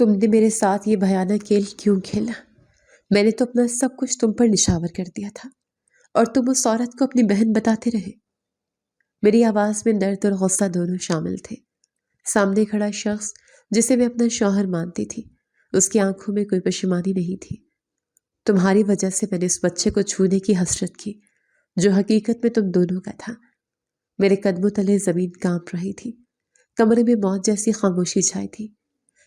تم نے میرے ساتھ یہ بھیانک کھیل کیوں کھیلا؟ میں نے تو اپنا سب کچھ تم پر نشاور کر دیا تھا اور تم اس عورت کو اپنی بہن بتاتے رہے۔ میری آواز میں درد اور غصہ دونوں شامل تھے۔ سامنے کھڑا شخص جسے میں اپنا شوہر مانتی تھی، اس کی آنکھوں میں کوئی پشیمانی نہیں تھی۔ تمہاری وجہ سے میں نے اس بچے کو چھونے کی حسرت کی جو حقیقت میں تم دونوں کا تھا۔ میرے قدموں تلے زمین کانپ رہی تھی، کمرے میں موت جیسی خاموشی چھائی تھی۔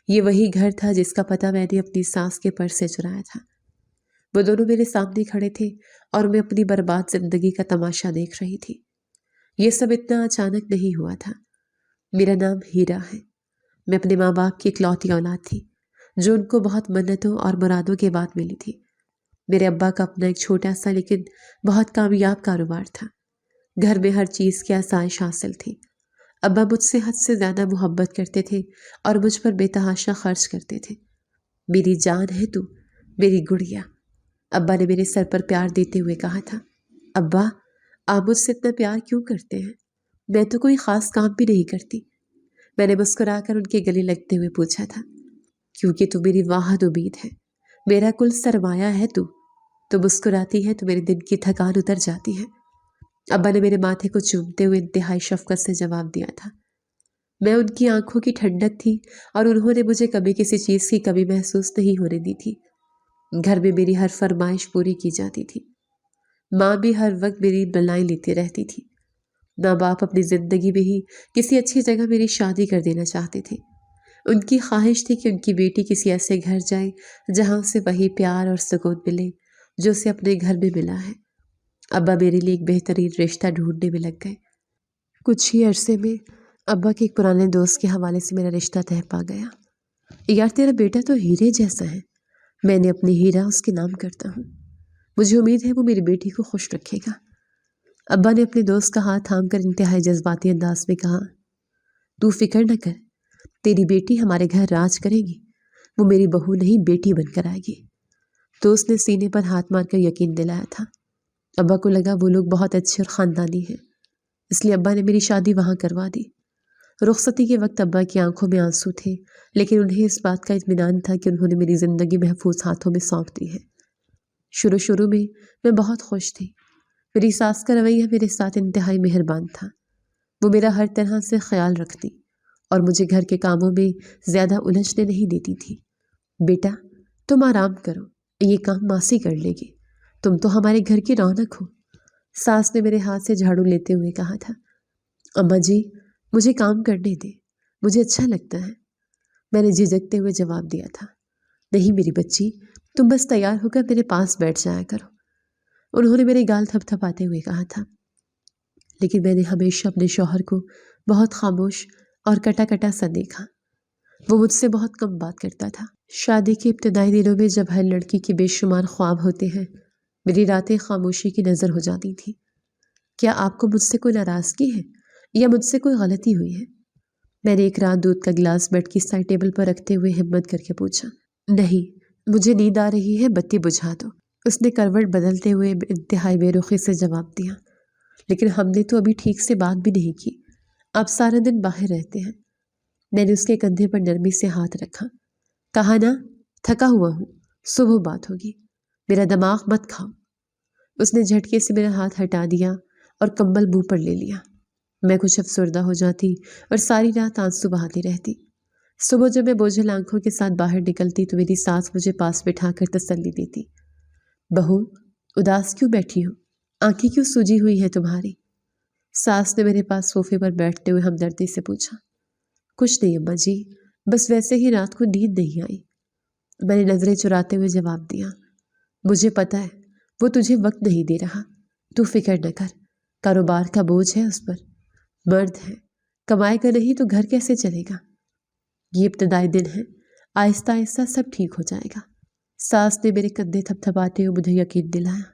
یہ وہی گھر تھا جس کا پتہ میں نے اپنی ساس کے پرس سے چرایا تھا۔ وہ دونوں میرے سامنے کھڑے تھے اور میں اپنی برباد زندگی کا تماشا دیکھ رہی تھی۔ یہ سب اتنا اچانک نہیں ہوا تھا۔ میرا نام ہیرا ہے۔ میں اپنے ماں باپ کی اکلوتی اولاد تھی جو ان کو بہت منتوں اور مرادوں کے بعد ملی تھی۔ میرے ابا کا اپنا ایک چھوٹا سا لیکن بہت کامیاب کاروبار تھا۔ گھر میں ہر چیز کی آسائش حاصل تھی۔ ابا مجھ سے حد سے زیادہ محبت کرتے تھے اور مجھ پر بے تحاشا خرچ کرتے تھے۔ میری جان ہے تو، میری گڑیا، ابا نے میرے سر پر پیار دیتے ہوئے کہا تھا۔ ابا، آپ مجھ سے اتنا پیار کیوں کرتے ہیں؟ میں تو کوئی خاص کام بھی نہیں کرتی، میں نے مسکرا کر ان کے گلے لگتے ہوئے پوچھا تھا۔ کیونکہ تو میری واحد امید ہے، میرا کل سرمایہ ہے تو مسکراتی ہے تو میرے دن کی تھکان اتر جاتی ہے۔ ابا نے میرے ماتھے کو چومتے ہوئے انتہائی شفقت سے جواب دیا تھا۔ میں ان کی آنکھوں کی ٹھنڈک تھی اور انہوں نے مجھے کبھی کسی چیز کی کمی محسوس نہیں ہونے دی تھی۔ گھر میں میری ہر فرمائش پوری کی جاتی تھی۔ ماں بھی ہر وقت میری بلائیں لیتی رہتی تھی۔ ماں باپ اپنی زندگی میں ہی کسی اچھی جگہ میری شادی کر دینا چاہتے تھے۔ ان کی خواہش تھی کہ ان کی بیٹی کسی ایسے گھر جائے جہاں اسے وہی پیار اور سکون ملے جو اسے اپنے گھر میں ملا ہے۔ ابا میرے لیے ایک بہترین رشتہ ڈھونڈنے میں لگ گئے۔ کچھ ہی عرصے میں ابا کے ایک پرانے دوست کے حوالے سے میرا رشتہ طے پا گیا۔ یار تیرا بیٹا تو ہیرے جیسا ہے، میں نے اپنی ہیرا اس کے نام کرتا ہوں۔ مجھے امید ہے وہ میری بیٹی کو خوش رکھے گا۔ ابا نے اپنے دوست کا ہاتھ تھام کر انتہائی جذباتی انداز میں کہا، تو فکر نہ کر، تیری بیٹی ہمارے گھر راج کرے گی، وہ میری بہو نہیں بیٹی بن کر آئے گی۔ تو اس نے سینے پر ہاتھ مار کر یقین دلایا تھا۔ ابا کو لگا وہ لوگ بہت اچھے اور خاندانی ہیں، اس لیے ابا نے میری شادی وہاں کروا دی۔ رخصتی کے وقت ابا کی آنکھوں میں آنسو تھے، لیکن انہیں اس بات کا اطمینان تھا کہ انہوں نے میری زندگی محفوظ ہاتھوں میں سونپ دی ہے۔ شروع میں بہت خوش تھی۔ میری ساس کا رویہ میرے ساتھ انتہائی مہربان تھا۔ وہ میرا ہر طرح سے خیال رکھتی اور مجھے گھر کے کاموں میں زیادہ الجھنے نہیں دیتی تھی۔ بیٹا، تم آرام کرو، یہ کام ماسی کر لے گی، تم تو ہمارے گھر کی رونق ہو، ساس نے میرے ہاتھ سے جھاڑو لیتے ہوئے کہا تھا۔ اماں جی، مجھے کام کرنے دے، مجھے اچھا لگتا ہے، میں نے جھجکتے ہوئے جواب دیا تھا۔ نہیں میری بچی، تم بس تیار ہو کر میرے پاس بیٹھ جایا کرو، انہوں نے میرے گال تھپ تھپاتے ہوئے کہا تھا۔ لیکن میں نے ہمیشہ اپنے شوہر کو بہت خاموش اور کٹا کٹا سا دیکھا۔ وہ مجھ سے بہت کم بات کرتا تھا۔ شادی کے ابتدائی دنوں میں جب ہر لڑکی کے بے شمار خواب ہوتے ہیں، میری راتیں خاموشی کی نظر ہو جاتی تھی۔ کیا آپ کو مجھ سے کوئی ناراضگی ہے یا مجھ سے کوئی غلطی ہوئی ہے؟ میں نے ایک رات دودھ کا گلاس بیڈ کی سائڈ ٹیبل پر رکھتے ہوئے ہمت کر کے پوچھا۔ نہیں، مجھے نیند آ رہی ہے، بتی بجھا دو، اس نے کروٹ بدلتے ہوئے انتہائی بے رخی سے جواب دیا۔ لیکن ہم نے تو ابھی ٹھیک سے بات بھی نہیں کی، آپ سارا دن باہر رہتے ہیں۔ میں نے اس کے کندھے پر نرمی سے ہاتھ رکھا۔ کہا نا، تھکا ہوا ہوں، صبح بات ہوگی، میرا دماغ مت کھاؤ۔ اس نے جھٹکے سے میرا ہاتھ ہٹا دیا اور کمبل منہ پر لے لیا۔ میں کچھ افسردہ ہو جاتی اور ساری رات آنسو بہاتی رہتی۔ صبح جب میں بوجھل آنکھوں کے ساتھ باہر نکلتی تو میری ساس مجھے پاس بٹھا کر تسلی دیتی۔ بہو، اداس کیوں بیٹھی ہو؟ آنکھیں کیوں سوجی ہوئی ہیں تمہاری؟ ساس نے میرے پاس صوفے پر بیٹھتے ہوئے ہمدردی سے پوچھا۔ کچھ نہیں اماں جی، بس ویسے ہی رات کو نیند نہیں آئی، میں نے نظریں چراتے ہوئے جواب دیا۔ مجھے پتا ہے وہ تجھے وقت نہیں دے رہا، تو فکر نہ کر، کاروبار کا بوجھ ہے اس پر، مرد ہے، کمائے گا نہیں تو گھر کیسے چلے گا؟ یہ ابتدائی دن ہے، آہستہ آہستہ سب ٹھیک ہو جائے گا، ساس نے میرے کندھے تھپ تھپاتے ہوئے مجھے یقین دلایا۔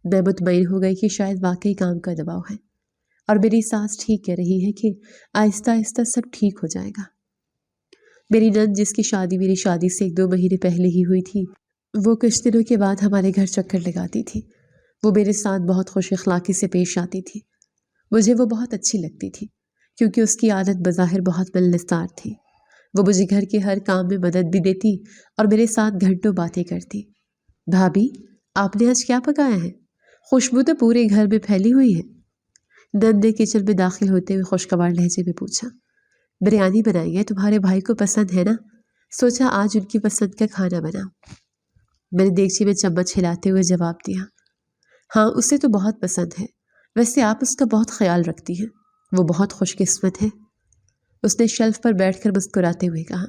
میں مطمئن ہو گئی کہ شاید واقعی کام کا دباؤ ہے اور میری ساس ٹھیک کہہ رہی ہے کہ آہستہ آہستہ سب ٹھیک ہو جائے گا۔ میری نند جس کی شادی میری شادی سے 1-2 مہینے پہلے ہی ہوئی تھی، وہ کچھ دنوں کے بعد ہمارے گھر چکر لگاتی تھی۔ وہ میرے ساتھ بہت خوش اخلاقی سے پیش آتی تھی۔ مجھے وہ بہت اچھی لگتی تھی کیونکہ اس کی عادت بظاہر بہت ملنسار تھی، وہ مجھے گھر کے ہر کام میں مدد بھی دیتی اور میرے ساتھ گھنٹوں باتیں کرتی۔ بھابھی، آپ نے آج کیا پکایا ہے؟ خوشبو تو پورے گھر میں پھیلی ہوئی ہے۔ نند نے کچن میں داخل ہوتے ہوئے خوشگوار لہجے میں پوچھا۔ بریانی بنائی ہے، تمہارے بھائی کو پسند ہے نا؟ سوچا آج ان کی پسند کا کھانا بنا۔ میں نے دیگچی میں چمچ ہلاتے ہوئے جواب دیا۔ ہاں، اسے تو بہت پسند ہے۔ ویسے آپ اس کا بہت خیال رکھتی ہیں، وہ بہت خوش قسمت ہے۔ اس نے شیلف پر بیٹھ کر مسکراتے ہوئے کہا۔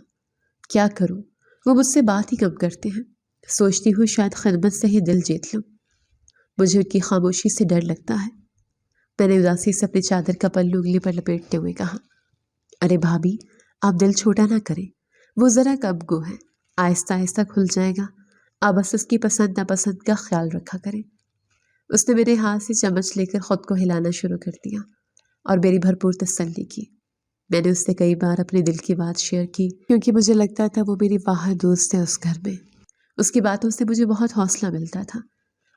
کیا کروں، وہ مجھ سے بات ہی کم کرتے ہیں۔ سوچتی ہوں شاید خدمت سے ہی دل جیت لوں۔ مجھے ان کی خاموشی سے ڈر لگتا ہے۔ میں نے اداسی سے اپنی چادر کا پلو انگلی پر لپیٹتے ہوئے کہا۔ ارے بھابھی، آپ دل چھوٹا نہ کریں، وہ ذرا کم گو ہے، آہستہ آہستہ کھل جائے گا۔ آپ بس اس کی پسند ناپسند کا خیال رکھا کریں۔ اس نے میرے ہاتھ سے چمچ لے کر خود کو ہلانا شروع کر دیا اور میری بھرپور تسلی کی۔ میں نے اس سے کئی بار اپنے دل کی بات شیئر کی کیونکہ مجھے لگتا تھا وہ میری واحد دوست ہے اس گھر میں۔ اس کی باتوں سے مجھے بہت حوصلہ ملتا تھا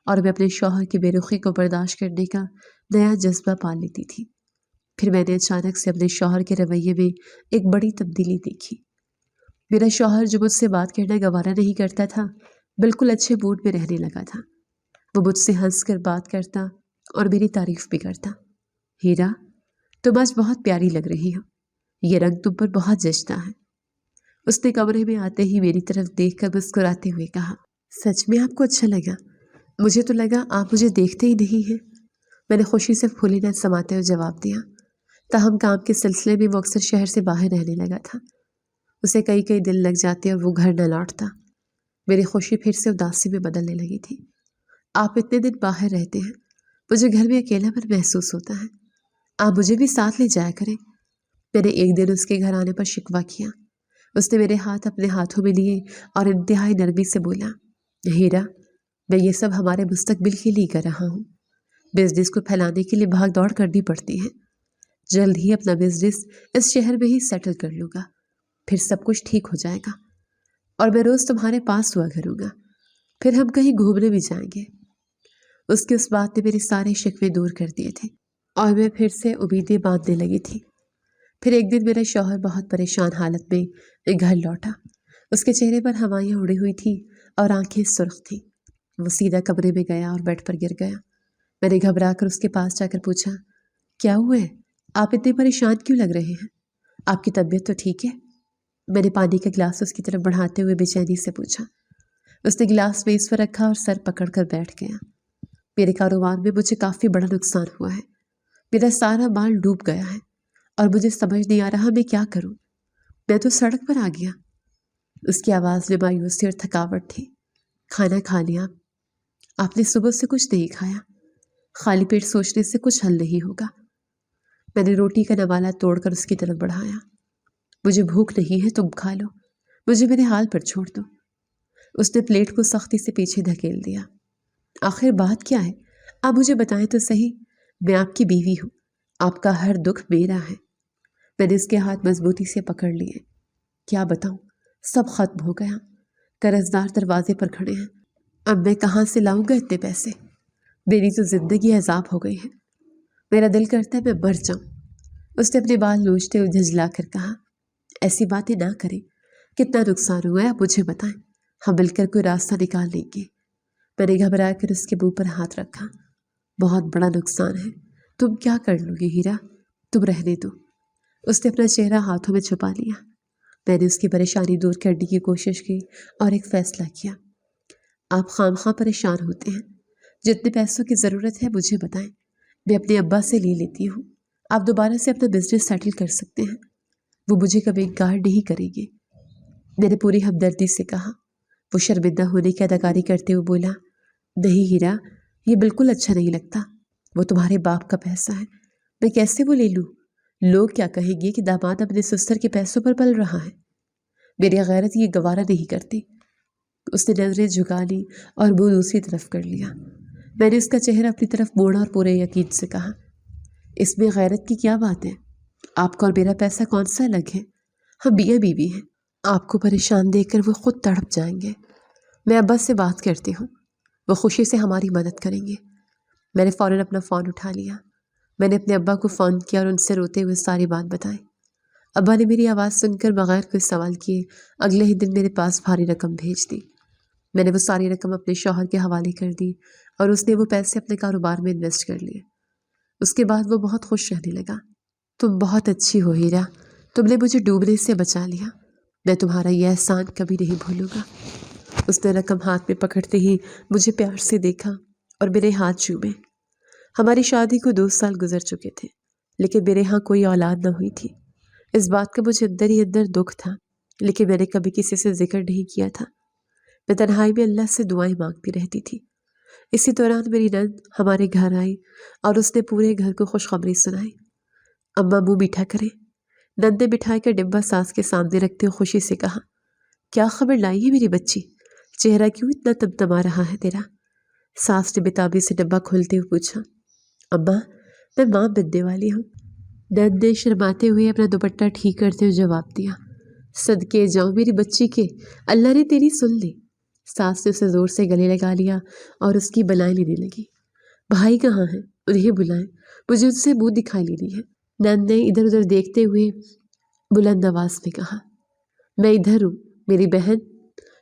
اور میں اپنے شوہر کی بے رخی کو برداشت کرنے کا نیا جذبہ پال لیتی تھی۔ پھر میں نے اچانک سے اپنے شوہر کے رویے میں ایک بڑی تبدیلی دیکھی۔ میرا شوہر جو مجھ سے بات کرنا گوارا نہیں کرتا تھا، بالکل اچھے موڈ میں رہنے لگا تھا۔ وہ مجھ سے ہنس کر بات کرتا اور میری تعریف بھی کرتا۔ ہیرا، تم آج بہت پیاری لگ رہی ہو، یہ رنگ تم پر بہت جچتا ہے۔ اس نے کمرے میں آتے ہی میری طرف دیکھ کر مسکراتے ہوئے کہا۔ سچ میں آپ کو اچھا لگا؟ مجھے تو لگا آپ مجھے دیکھتے ہی نہیں ہیں۔ میں نے خوشی سے پھولی نہ سماتے ہوئے جواب دیا۔ تاہم کام کے سلسلے میں وہ اکثر شہر سے باہر رہنے لگا تھا۔ اسے کئی دن لگ جاتے اور وہ گھر نہ لوٹتا۔ میری خوشی پھر سے اداسی میں بدلنے لگی تھی۔ آپ اتنے دن باہر رہتے ہیں، مجھے گھر میں اکیلا پن محسوس ہوتا ہے۔ آپ مجھے بھی ساتھ لے جایا کریں۔ میں نے ایک دن اس کے گھر آنے پر شکوہ کیا۔ اس نے میرے ہاتھ اپنے ہاتھوں میں لیے اور انتہائی نرمی سے بولا۔ ہیرا، میں یہ سب ہمارے مستقبل کے لیے کر رہا ہوں۔ بزنس کو پھیلانے کے لیے بھاگ دوڑ کرنی پڑتی ہے۔ جلد ہی اپنا بزنس اس شہر میں ہی سیٹل کر لوں گا، پھر سب کچھ ٹھیک ہو جائے گا اور میں روز تمہارے پاس ہوا کروں گا۔ پھر ہم کہیں گھومنے بھی جائیں گے۔ اس کی اس بات نے میرے سارے شکوے دور کر دیے تھے اور میں پھر سے امیدیں باندھنے لگی تھی۔ پھر ایک دن میرا شوہر بہت پریشان حالت میں گھر لوٹا۔ اس کے چہرے پر ہوائیاں اڑی ہوئی تھیں اور آنکھیں سرخ تھیں۔ وہ سیدھا کمرے میں گیا اور بیڈ پر گر گیا۔ میں نے گھبرا کر اس کے پاس جا کر پوچھا، کیا ہوا ہے؟ آپ اتنے پریشان کیوں لگ رہے ہیں؟ آپ کی طبیعت تو ٹھیک ہے؟ میں نے پانی کا گلاس اس کی طرف بڑھاتے ہوئے بے چینی سے پوچھا۔ اس نے گلاس میز پر رکھا اور سر پکڑ کر بیٹھ گیا۔ میرے کاروبار میں مجھے کافی بڑا نقصان ہوا ہے۔ میرا سارا مال ڈوب گیا ہے اور مجھے سمجھ نہیں آ رہا میں کیا کروں۔ میں تو سڑک پر آ گیا۔ اس کی آواز میں مایوسی اور تھکاوٹ تھی۔ کھانا کھا لیا؟ آپ نے صبح سے کچھ نہیں کھایا؟ خالی پیٹ سوچنے سے کچھ حل نہیں ہوگا۔ میں نے روٹی کا نوالا توڑ کر اس کی طرف بڑھایا۔ مجھے بھوک نہیں ہے، تم کھا لو، مجھے میرے حال پر چھوڑ دو۔ اس نے پلیٹ کو سختی سے پیچھے دھکیل دیا۔ آخر بات کیا ہے؟ آپ مجھے بتائیں تو صحیح، میں آپ کی بیوی ہوں، آپ کا ہر دکھ میرا ہے۔ میں نے اس کے ہاتھ مضبوطی سے پکڑ لیے۔ کیا بتاؤں، سب ختم ہو گیا۔ قرضدار دروازے پر کھڑے ہیں، اب میں کہاں سے لاؤں گا اتنے پیسے؟ میری تو زندگی عذاب ہو گئی ہے، میرا دل کرتا ہے میں مر جاؤں۔ اس نے اپنے بال نوچتے ہوئے جھنجلا کر کہا، ایسی باتیں نہ کریں، کتنا نقصان ہوا ہے آپ مجھے بتائیں، ہم مل کر کوئی راستہ نکال لیں گے۔ میں نے گھبرا کر اس کے منہ پر ہاتھ رکھا۔ بہت بڑا نقصان ہے، تم کیا کر لو گی ہیرا، تم رہنے دو۔ اس نے اپنا چہرہ ہاتھوں میں چھپا لیا۔ میں نے اس کی پریشانی دور کرنے کی کوشش کی اور ایک فیصلہ کیا۔ آپ خواہ پریشان ہوتے ہیں، جتنے پیسوں کی ضرورت ہے مجھے بتائیں، میں اپنے ابا سے لے لیتی ہوں، آپ دوبارہ سے اپنا بزنس سیٹل کر سکتے ہیں، وہ مجھے کبھی انکار نہیں کریں گے۔ میں نے پوری ہمدردی سے کہا۔ وہ شرمندہ ہونے کی اداکاری کرتے ہوئے بولا، نہیں ہیرا، یہ بالکل اچھا نہیں لگتا، وہ تمہارے باپ کا پیسہ ہے، میں کیسے وہ لے لوں؟ لوگ کیا کہیں گے کہ داماد اپنے سسر کے پیسوں پر پل رہا ہے؟ میری غیرت یہ گوارا نہیں کرتی۔ اس نے نظریں جھکا لی اور منہ دوسری طرف کر لیا۔ میں نے اس کا چہرہ اپنی طرف موڑا اور پورے یقین سے کہا، اس میں غیرت کی کیا بات ہے؟ آپ کا اور میرا پیسہ کون سا الگ ہے؟ ہم میاں بیوی ہیں، آپ کو پریشان دیکھ کر وہ خود تڑپ جائیں گے۔ میں ابا سے بات کرتی ہوں، وہ خوشی سے ہماری مدد کریں گے۔ میں نے فوراً اپنا فون اٹھا لیا۔ میں نے اپنے ابا کو فون کیا اور ان سے روتے ہوئے ساری بات بتائی۔ ابا نے میری آواز سن کر بغیر کوئی سوال کیے اگلے ہی دن میرے پاس بھاری رقم بھیج دی۔ میں نے وہ ساری رقم اپنے شوہر کے حوالے کر دی اور اس نے وہ پیسے اپنے کاروبار میں انویسٹ کر لیے۔ اس کے بعد وہ بہت خوش رہنے لگا۔ تم بہت اچھی ہو ہیرا، تم نے مجھے ڈوبنے سے بچا لیا، میں تمہارا یہ احسان کبھی نہیں بھولوں گا۔ اس نے رقم ہاتھ میں پکڑتے ہی مجھے پیار سے دیکھا اور میرے ہاتھ چومے۔ ہماری شادی کو 2 سال گزر چکے تھے، لیکن میرے ہاں کوئی اولاد نہ ہوئی تھی۔ اس بات کا مجھے اندر ہی اندر دکھ تھا، لیکن میں نے کبھی کسی سے ذکر نہیں کیا تھا۔ میں تنہائی میں اللہ سے دعائیں مانگتی رہتی تھی۔ اسی دوران میری نند ہمارے گھر آئی اور اس نے پورے گھر کو خوشخبری سنائی۔ اماں منہ میٹھا کرے۔ نند نے مٹھائی کا ڈبہ ساس کے سامنے رکھتے ہوئے خوشی سے کہا، کیا خبر لائی ہے میری بچی؟ چہرہ کیوں اتنا تمتما رہا ہے تیرا؟ ساس نے بےتابی سے ڈبہ کھولتے ہوئے پوچھا۔ اماں، میں ماں بننے والی ہوں۔ نند نے شرماتے ہوئے اپنا دوپٹہ ٹھیک کرتے ہوئے جواب دیا۔ صدقے جاؤں میری بچی کے، اللہ نے تیری سن لی۔ ساس نے اسے زور سے گلے لگا لیا اور اس کی بلائیں لینے لگی۔ بھائی کہاں ہیں؟ انہیں بلائیں، مجھے ان سے منہ دکھائی لینی ہے۔ نند نے ادھر ادھر دیکھتے ہوئے بلند آواز میں کہا۔ میں ادھر ہوں میری بہن۔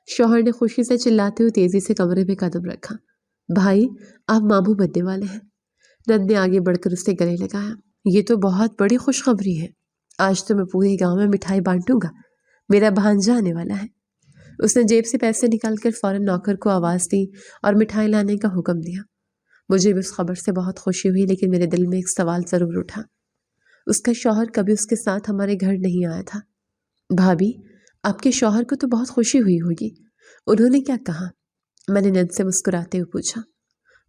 شوہر نے خوشی سے چلاتے ہوئے تیزی سے کمرے میں قدم رکھا۔ بھائی، آپ ماموں بننے والے ہیں۔ نند نے آگے بڑھ کر اسے گلے لگایا۔ یہ تو بہت بڑی خوشخبری ہے، آج تو میں پورے گاؤں میں مٹھائی بانٹوں گا، میرا بھانجا آنے والا ہے۔ اس نے جیب سے پیسے نکال کر فوراً نوکر کو آواز دی اور مٹھائی لانے کا حکم دیا۔ مجھے بھی اس خبر سے بہت خوشی ہوئی، لیکن میرے دل میں ایک سوال ضرور اٹھا۔ اس کا شوہر کبھی اس کے ساتھ ہمارے گھر نہیں آیا تھا۔ بھابھی، آپ کے شوہر کو تو بہت خوشی ہوئی ہوگی، انہوں نے کیا کہا؟ میں نے نند سے مسکراتے ہوئے پوچھا۔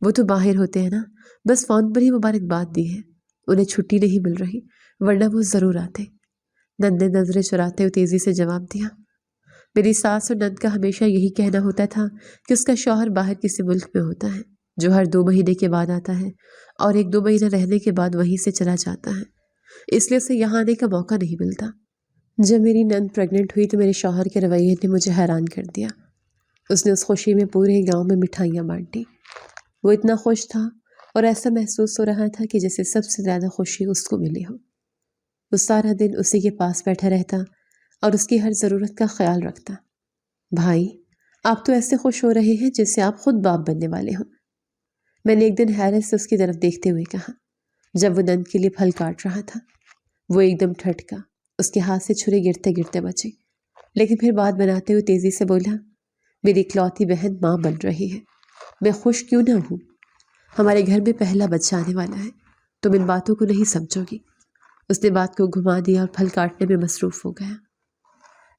وہ تو باہر ہوتے ہیں نا، بس فون پر ہی مبارکباد دی ہے، انہیں چھٹی نہیں مل رہی، ورنہ وہ ضرور آتے۔ نند نے نظریں چراتے ہوئے تیزی سے جواب دیا۔ میری ساس اور نند کا ہمیشہ یہی کہنا ہوتا تھا کہ اس کا شوہر باہر کسی ملک میں ہوتا ہے، جو ہر 2 مہینے کے بعد آتا ہے اور 1-2 مہینہ رہنے کے بعد وہیں سے چلا جاتا ہے، اس لیے اسے یہاں آنے کا موقع نہیں ملتا۔ جب میری نند پریگننٹ ہوئی تو میرے شوہر کے رویے نے مجھے حیران کر دیا۔ اس نے اس خوشی میں پورے گاؤں میں مٹھائیاں بانٹی۔ وہ اتنا خوش تھا اور ایسا محسوس ہو رہا تھا کہ جیسے سب سے زیادہ خوشی اس کو ملی ہو۔ وہ سارا دن اسی کے پاس بیٹھا رہتا اور اس کی ہر ضرورت کا خیال رکھتا۔ بھائی، آپ تو ایسے خوش ہو رہے ہیں جیسے آپ خود باپ بننے والے ہوں، میں نے ایک دن حیرت سے اس کی طرف دیکھتے ہوئے کہا، جب وہ نند کے لیے پھل کاٹ رہا تھا۔ وہ ایک دم ٹھٹکا، اس کے ہاتھ سے چھری گرتے گرتے بچی، لیکن پھر بات بناتے ہوئے تیزی سے بولا، میری اکلوتی بہن ماں بن رہی ہے، میں خوش کیوں نہ ہوں؟ ہمارے گھر میں پہلا بچہ آنے والا ہے، تم ان باتوں کو نہیں سمجھو گی۔ اس نے بات کو گھما دیا اور پھل کاٹنے میں مصروف ہو گیا۔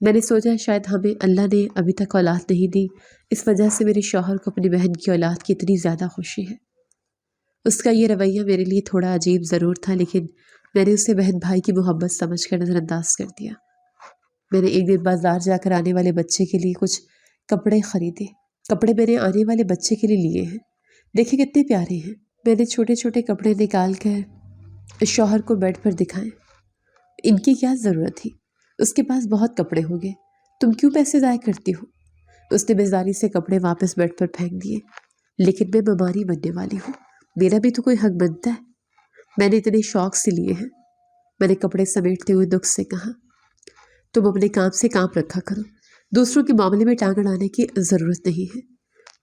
میں نے سوچا شاید ہمیں اللہ نے ابھی تک اولاد نہیں دی، اس وجہ سے میرے شوہر کو اپنی بہن کی اولاد کی اتنی زیادہ خوشی ہے۔ اس کا یہ رویہ میرے لیے تھوڑا عجیب ضرور تھا، لیکن میں نے اسے بہن بھائی کی محبت سمجھ کر نظر انداز کر دیا۔ میں نے ایک دن بازار جا کر آنے والے بچے کے لیے کچھ کپڑے خریدے۔ کپڑے میں نے آنے والے بچے کے لیے لیے ہیں، دیکھیں کتنے پیارے ہیں۔ میں نے چھوٹے چھوٹے کپڑے نکال کر شوہر کو بیڈ پر دکھائے۔ ان کی کیا ضرورت تھی؟ اس کے پاس بہت کپڑے ہوں گے، تم کیوں پیسے ضائع کرتی ہو؟ اس نے بیزاری سے کپڑے واپس بیڈ پر پھینک دیے۔ لیکن میں بیماری بننے والی ہوں، میرا بھی تو کوئی حق بنتا ہے، میں نے اتنے شوق سے لیے ہیں۔ میں نے کپڑے سمیٹتے ہوئے دکھ سے کہا، تم اپنے کام سے کام رکھا کرو، دوسروں کے معاملے میں ٹانگ اڑانے کی ضرورت نہیں ہے،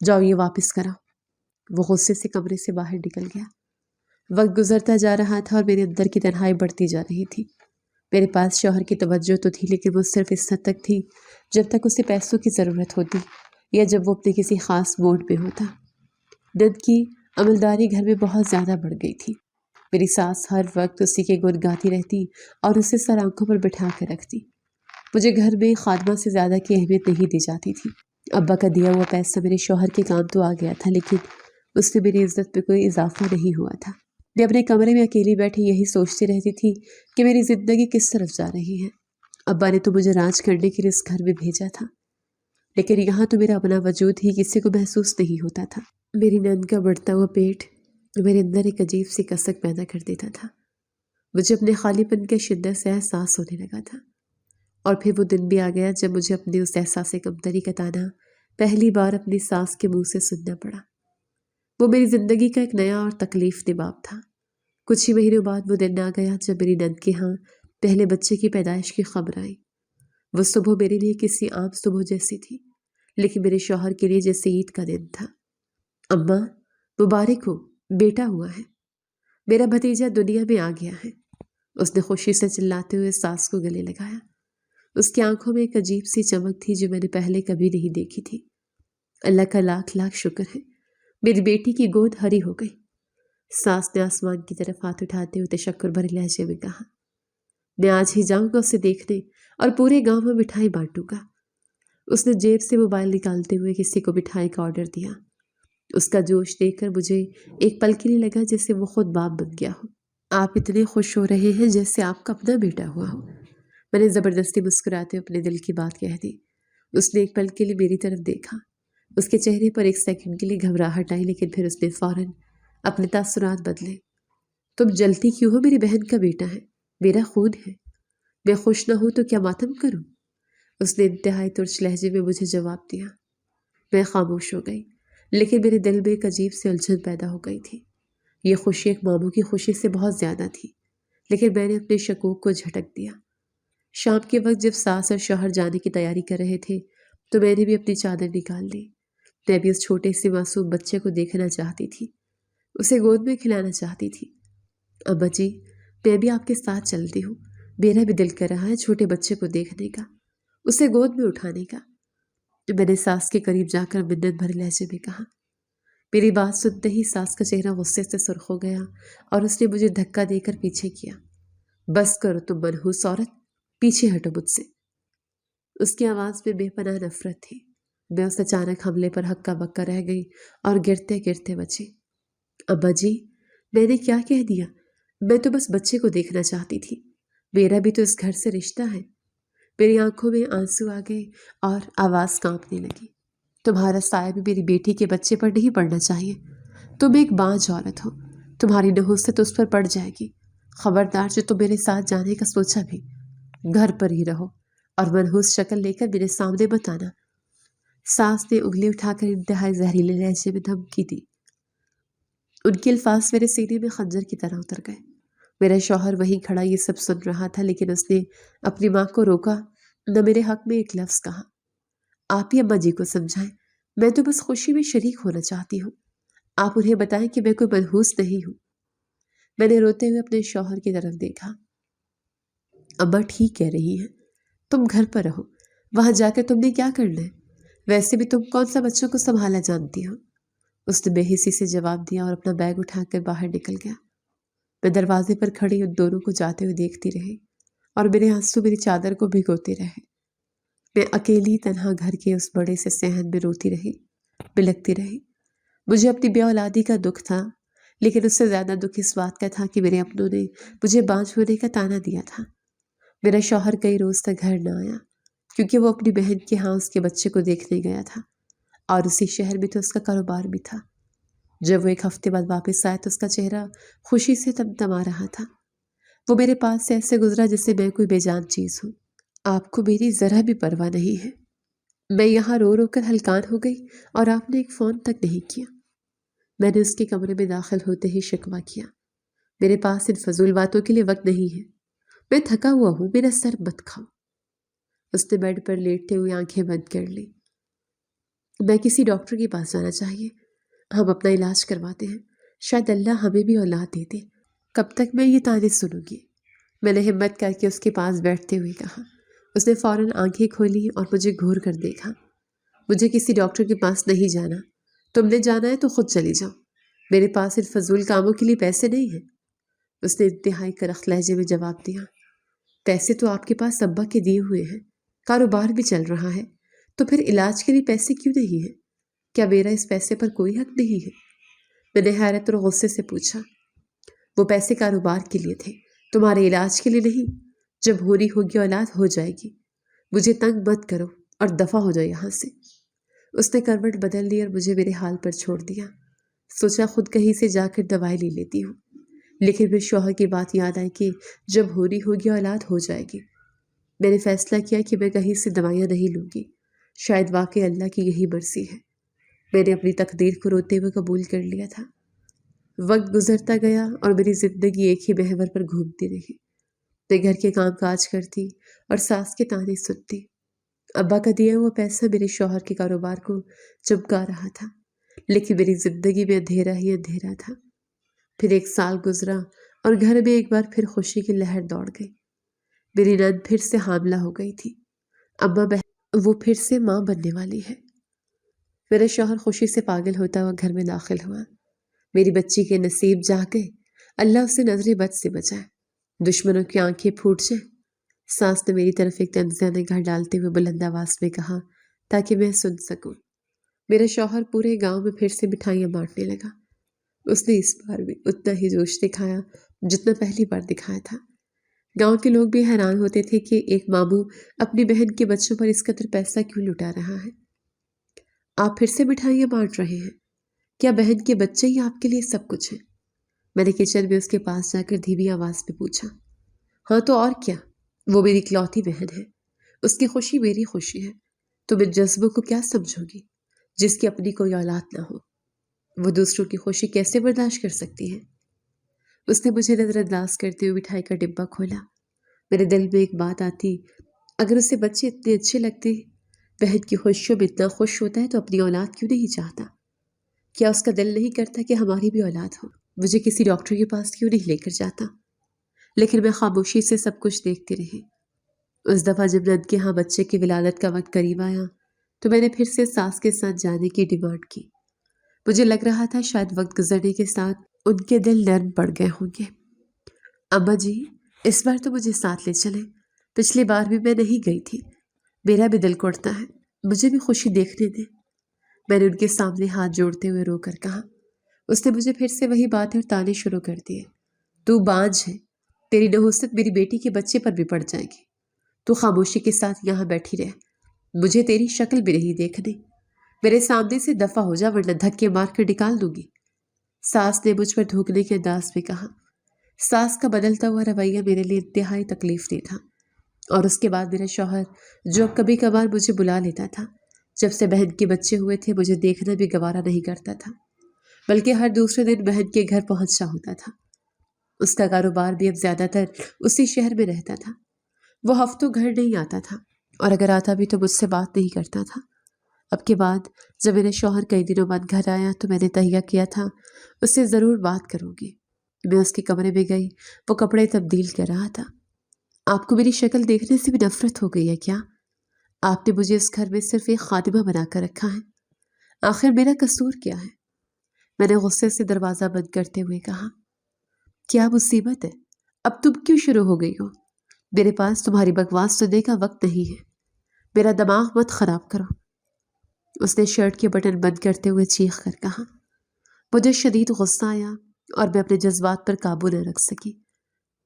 جاؤ یہ واپس کراؤ۔ وہ غصے سے کمرے سے باہر نکل گیا۔ وقت گزرتا جا رہا تھا اور میرے اندر کی تنہائی بڑھتی جا رہی تھی۔ میرے پاس شوہر کی توجہ تو تھی، لیکن وہ صرف اس حد تک تھی جب تک اسے پیسوں کی ضرورت ہوتی یا جب وہ اپنے کسی خاص موڈ میں ہوتا۔ نند کی عملداری گھر میں بہت زیادہ بڑھ گئی تھی۔ میری ساس ہر وقت اسی کے گن گاتی رہتی اور اسے سر آنکھوں پر بٹھا کر رکھتی۔ مجھے گھر میں خادمہ سے زیادہ کی اہمیت نہیں دی جاتی تھی۔ ابا کا دیا ہوا پیسہ میرے شوہر کے کام تو آ گیا تھا، لیکن اس سے میری عزت پہ کوئی اضافہ نہیں ہوا تھا۔ میں اپنے کمرے میں اکیلی بیٹھی یہی سوچتی رہتی تھی کہ میری زندگی کس طرف جا رہی ہے۔ ابا نے تو مجھے راج کرنے کے لیے اس گھر میں بھیجا تھا، لیکن یہاں تو میرا اپنا وجود ہی کسی کو محسوس نہیں ہوتا تھا۔ میری نند کا بڑھتا ہوا پیٹ میرے اندر ایک عجیب سی کسک پیدا کر دیتا تھا۔ مجھے اپنے خالی پن کے شدت سے احساس ہونے لگا تھا، اور پھر وہ دن بھی آ گیا جب مجھے اپنے اس احساس کمتری کا تانا پہلی بار اپنی ساس کے منہ سے سننا پڑا۔ وہ میری زندگی کا ایک نیا اور تکلیف دہ باب تھا۔ کچھ ہی مہینوں بعد وہ دن آ گیا جب میری نند کے ہاں پہلے بچے کی پیدائش کی خبر آئی۔ وہ صبح میرے لیے کسی عام صبح جیسی تھی، لیکن میرے شوہر کے لیے جیسے عید کا دن تھا۔ اماں، مبارک ہو، بیٹا ہوا ہے، میرا بھتیجا دنیا میں آ گیا ہے۔ اس نے خوشی سے چلاتے ہوئے ساس کو گلے لگایا۔ اس کی آنکھوں میں ایک عجیب سی چمک تھی جو میں نے پہلے کبھی نہیں دیکھی تھی۔ اللہ کا لاکھ لاکھ شکر ہے، میری بیٹی کی گود ہری ہو گئی۔ ساس نے آسمان کی طرف ہاتھ اٹھاتے ہوئے تشکر بھرے لہجے میں کہا، میں آج ہی جاؤں گا اسے دیکھنے اور پورے گاؤں میں مٹھائی بانٹوں گا۔ اس نے جیب سے موبائل نکالتے ہوئے کسی کو مٹھائی کا آرڈر دیا۔ اس کا جوش دیکھ کر مجھے ایک پل کے لیے لگا جیسے وہ خود باپ بن گیا ہو۔ آپ اتنے خوش ہو رہے ہیں جیسے آپ کا اپنا بیٹا ہوا ہو۔ میں نے زبردستی مسکراتے اپنے دل کی بات کہہ دی۔ اس نے ایک پل کے لیے میری طرف دیکھا۔ اس کے چہرے پر ایک سیکنڈ کے لیے گھبراہٹ آئی، لیکن پھر اس نے فوراً اپنے تاثرات بدلے۔ تم جلتی کیوں ہو؟ میری بہن کا بیٹا ہے، میرا خون ہے، میں خوش نہ ہوں تو کیا ماتم کروں؟ اس نے انتہائی ترش لہجے میں مجھے جواب دیا۔ میں خاموش ہو گئی، لیکن میرے دل میں ایک عجیب سی الجھن پیدا ہو گئی تھی۔ یہ خوشی ایک ماموں کی خوشی سے بہت زیادہ تھی، لیکن میں نے اپنے شکوک کو جھٹک دیا۔ شام کے وقت جب ساس اور شوہر جانے کی تیاری کر رہے تھے تو میں نے بھی اپنی چادر نکال لی۔ میں بھی اس چھوٹے سے معصوم بچے کو دیکھنا چاہتی تھی، اسے گود میں کھلانا چاہتی تھی۔ ابا جی، میں بھی آپ کے ساتھ چلتی ہوں، میرا بھی دل کر رہا ہے چھوٹے بچے کو دیکھنے کا، اسے گود میں اٹھانے کا، میں نے ساس کے قریب جا کر منت بھرے لہجے میں کہا۔ میری بات سنتے ہی ساس کا چہرہ غصے سے سرخ ہو گیا اور اس نے مجھے دھکا دے کر پیچھے کیا۔ بس کرو تم منحوس عورت، پیچھے ہٹو مجھ سے۔ اس کی آواز میں بے پناہ نفرت تھی۔ میں اس اچانک حملے پر ہکا بکا رہ گئی اور گرتے گرتے بچی۔ ابا جی، میں نے کیا کہہ دیا؟ میں تو بس بچے کو دیکھنا چاہتی تھی، میرا بھی تو اس گھر سے رشتہ ہے۔ میری آنکھوں میں آنسو آ گئے اور آواز کانپنے لگی۔ تمہارا سایہ بھی میری بیٹی کے بچے پر نہیں پڑنا چاہیے۔ تم ایک بانجھ عورت ہو، تمہاری نحوست اس پر پڑ جائے گی۔ خبردار جو تم میرے ساتھ جانے کا سوچا بھی، گھر پر ہی رہو اور منحوس شکل لے کر میرے سامنے مت آنا۔ ساس نے انگلی اٹھا کر انتہائی زہریلے لہجے میں دھمکی دی۔ ان کے الفاظ میرے سینے میں خنجر کی طرح اتر گئے۔ میرا شوہر وہیں کھڑا یہ سب سن رہا تھا، لیکن اس نے اپنی ماں کو روکا، نہ میرے حق میں ایک لفظ کہا۔ آپ ہی اماں جی کو سمجھائیں، میں تو بس خوشی میں شریک ہونا چاہتی ہوں۔ آپ انہیں بتائیں کہ میں کوئی منحوس نہیں ہوں۔ میں نے روتے ہوئے اپنے شوہر کی طرف دیکھا۔ اماں ٹھیک کہہ رہی ہیں، تم گھر پر رہو، وہاں جا کر تم نے کیا کرنا ہے؟ ویسے بھی تم کون سا بچوں کو سنبھالا جانتی ہو؟ اس نے بے حسی سے جواب دیا اور اپنا بیگ اٹھا کر باہر نکل گیا۔ میں دروازے پر کھڑی ان دونوں کو جاتے ہوئے دیکھتی رہی اور میرے آنسو میری چادر کو بھگوتے رہے۔ میں اکیلی تنہا گھر کے اس بڑے سے صحن میں روتی رہی، بلکتی رہی۔ مجھے اپنی بے اولادی کا دکھ تھا، لیکن اس سے زیادہ دکھ اس بات کا تھا کہ میرے اپنوں نے مجھے بانجھ ہونے کا طعنہ دیا تھا۔ میرا شوہر کئی روز تک گھر نہ آیا، کیونکہ وہ اپنی بہن کے ہاں اس کے بچے کو دیکھنے گیا تھا، اور اسی شہر میں تو اس کا کاروبار بھی تھا۔ جب وہ ایک ہفتے بعد واپس آیا تو اس کا چہرہ خوشی سے تمتما رہا تھا۔ وہ میرے پاس سے ایسے گزرا جیسے میں کوئی بے جان چیز ہوں۔ آپ کو میری ذرا بھی پرواہ نہیں ہے۔ میں یہاں رو رو کر ہلکان ہو گئی اور آپ نے ایک فون تک نہیں کیا۔ میں نے اس کے کمرے میں داخل ہوتے ہی شکوہ کیا، میرے پاس ان فضول باتوں کے لیے وقت نہیں ہے، میں تھکا ہوا ہوں، میرا سر مت کھاؤ۔ اس نے بیڈ پر لیٹتے ہوئے آنکھیں بند کر لی۔ میں کسی ڈاکٹر کے پاس جانا چاہیے، ہم اپنا علاج کرواتے ہیں، شاید اللہ ہمیں بھی اولاد دے دے۔ کب تک میں یہ طعنے سنوں گی؟ میں نے ہمت کر کے اس کے پاس بیٹھتے ہوئے کہا۔ اس نے فوراً آنکھیں کھولی اور مجھے گھور کر دیکھا۔ مجھے کسی ڈاکٹر کے پاس نہیں جانا، تم نے جانا ہے تو خود چلی جاؤ، میرے پاس ان فضول کاموں کے لیے پیسے نہیں ہیں۔ اس نے انتہائی کرخت لہجے میں جواب دیا۔ پیسے تو آپ کے پاس ابا کے دیے ہوئے ہیں، کاروبار بھی چل رہا ہے، تو پھر علاج کے لیے پیسے کیوں نہیں ہیں؟ کیا میرا اس پیسے پر کوئی حق نہیں ہے؟ میں نے حیرت اور غصے سے پوچھا۔ وہ پیسے کاروبار کے لیے تھے، تمہارے علاج کے لیے نہیں۔ جب ہونی ہوگی اولاد ہو جائے گی، مجھے تنگ مت کرو اور دفع ہو جاؤ یہاں سے۔ اس نے کروٹ بدل لی اور مجھے میرے حال پر چھوڑ دیا۔ سوچا خود کہیں سے جا کر دوائی لے لیتی ہوں، لیکن پھر شوہر کی بات یاد آئی کہ جب ہونی ہوگی اولاد ہو جائے گی۔ میں نے فیصلہ کیا کہ میں کہیں سے دوائیاں نہیں لوں گی، شاید واقعی اللہ کی یہی مرضی ہے۔ میں نے اپنی تقدیر کو روتے ہوئے قبول کر لیا تھا۔ وقت گزرتا گیا اور میری زندگی ایک ہی محور پر گھومتی رہی۔ میں گھر کے کام کاج کرتی اور ساس کے تانے سنتی۔ ابا کا دیا ہوا پیسہ میرے شوہر کے کاروبار کو چمکا رہا تھا، لیکن میری زندگی میں اندھیرا ہی اندھیرا تھا۔ پھر 1 سال گزرا اور گھر میں ایک بار پھر خوشی کی لہر دوڑ گئی۔ میری نند پھر سے حاملہ ہو گئی تھی۔ وہ پھر سے ماں بننے والی ہے۔ میرا شوہر خوشی سے پاگل ہوتا ہوا گھر میں داخل ہوا۔ میری بچی کے نصیب جا گئے، اللہ اسے نظر بد سے بچائے، دشمنوں کی آنکھیں پھوٹ جائیں۔ ساس نے میری طرف ایک تنزیہ نگاہ ڈالتے ہوئے بلند آواز میں کہا تاکہ میں سن سکوں۔ میرا شوہر پورے گاؤں میں پھر سے مٹھائیاں بانٹنے لگا۔ اس نے اس بار بھی اتنا ہی جوش دکھایا جتنا پہلی بار دکھایا تھا۔ گاؤں کے لوگ بھی حیران ہوتے تھے کہ ایک ماموں اپنی بہن کے بچوں پر اس قدر پیسہ کیوں لٹا رہا ہے۔ آپ پھر سے مٹھائیاں بانٹ رہے ہیں؟ کیا بہن کے بچے ہی آپ کے لیے سب کچھ ہے؟ میں نے کچن میں اس کے پاس جا کر دھیمی آواز میں پوچھا۔ ہاں تو اور کیا، وہ میری اکلوتی بہن ہے، اس کی خوشی میری خوشی ہے۔ تم ان جذبوں کو کیا سمجھو گی جس کی اپنی کوئی اولاد نہ ہو؟ وہ دوسروں کی خوشی کیسے برداشت کر سکتی ہے؟ اس نے مجھے نظر انداز کرتے ہوئے مٹھائی کا ڈبہ کھولا۔ میرے دل میں ایک بات آتی، اگر اسے بچے اتنے اچھے لگتے، بہن کی خوشیوں میں اتنا خوش ہوتا ہے تو اپنی اولاد کیوں نہیں چاہتا؟ کیا اس کا دل نہیں کرتا کہ ہماری بھی اولاد ہو؟ مجھے کسی ڈاکٹر کے پاس کیوں نہیں لے کر جاتا؟ لیکن میں خاموشی سے سب کچھ دیکھتی رہی۔ اس دفعہ جب نند کے ہاں بچے کی ولادت کا وقت قریب آیا تو میں نے پھر سے ساس کے ساتھ جانے کی ڈیمانڈ کی۔ مجھے لگ رہا تھا شاید وقت گزرنے کے ساتھ ان کے دل نرم پڑ گئے ہوں گے۔ اماں جی، اس بار تو مجھے ساتھ لے چلیں، پچھلی بار بھی میں نہیں گئی تھی، میرا بھی دل کوڑتا ہے، مجھے بھی خوشی دیکھنے دیں۔ میں نے ان کے سامنے ہاتھ جوڑتے ہوئے رو کر کہا۔ اس نے مجھے پھر سے وہی باتیں اور تانے شروع کر دیے۔ تو بانجھ ہے، تیری نحوست میری بیٹی کے بچے پر بھی پڑ جائے گی، تو خاموشی کے ساتھ یہاں بیٹھی رہ، مجھے تیری شکل بھی نہیں دیکھنی، میرے سامنے سے دفع ہو جا ورنہ دھکے مار کر نکال دوں گی۔ ساس نے مجھ پر دھوکنے کے انداز میں کہا۔ ساس کا بدلتا ہوا رویہ میرے لیے انتہائی تکلیف دہ تھا، اور اس کے بعد میرا شوہر جو کبھی کبھار مجھے بلا لیتا تھا، جب سے بہن کے بچے ہوئے تھے مجھے دیکھنا بھی گوارا نہیں کرتا تھا، بلکہ ہر دوسرے دن بہن کے گھر پہنچا ہوتا تھا۔ اس کا کاروبار بھی اب زیادہ تر اسی شہر میں رہتا تھا۔ وہ ہفتوں گھر نہیں آتا تھا، اور اگر آتا بھی تو مجھ سے بات نہیں کرتا تھا۔ اب کے بعد جب میرے شوہر کئی دنوں بعد گھر آیا تو میں نے تہیہ کیا تھا اس سے ضرور بات کروں گی۔ میں اس کے کمرے میں گئی، وہ کپڑے تبدیل کر رہا تھا۔ آپ کو میری شکل دیکھنے سے بھی نفرت ہو گئی ہے کیا؟ آپ نے مجھے اس گھر میں صرف ایک خادمہ بنا کر رکھا ہے، آخر میرا قصور کیا ہے؟ میں نے غصے سے دروازہ بند کرتے ہوئے کہا۔ کیا مصیبت ہے؟ اب تم کیوں شروع ہو گئی ہو؟ میرے پاس تمہاری بکواس سننے کا وقت نہیں ہے، میرا دماغ مت خراب کرو۔ اس نے شرٹ کے بٹن بند کرتے ہوئے چیخ کر کہا۔ مجھے شدید غصہ آیا اور میں اپنے جذبات پر قابو نہ رکھ سکی۔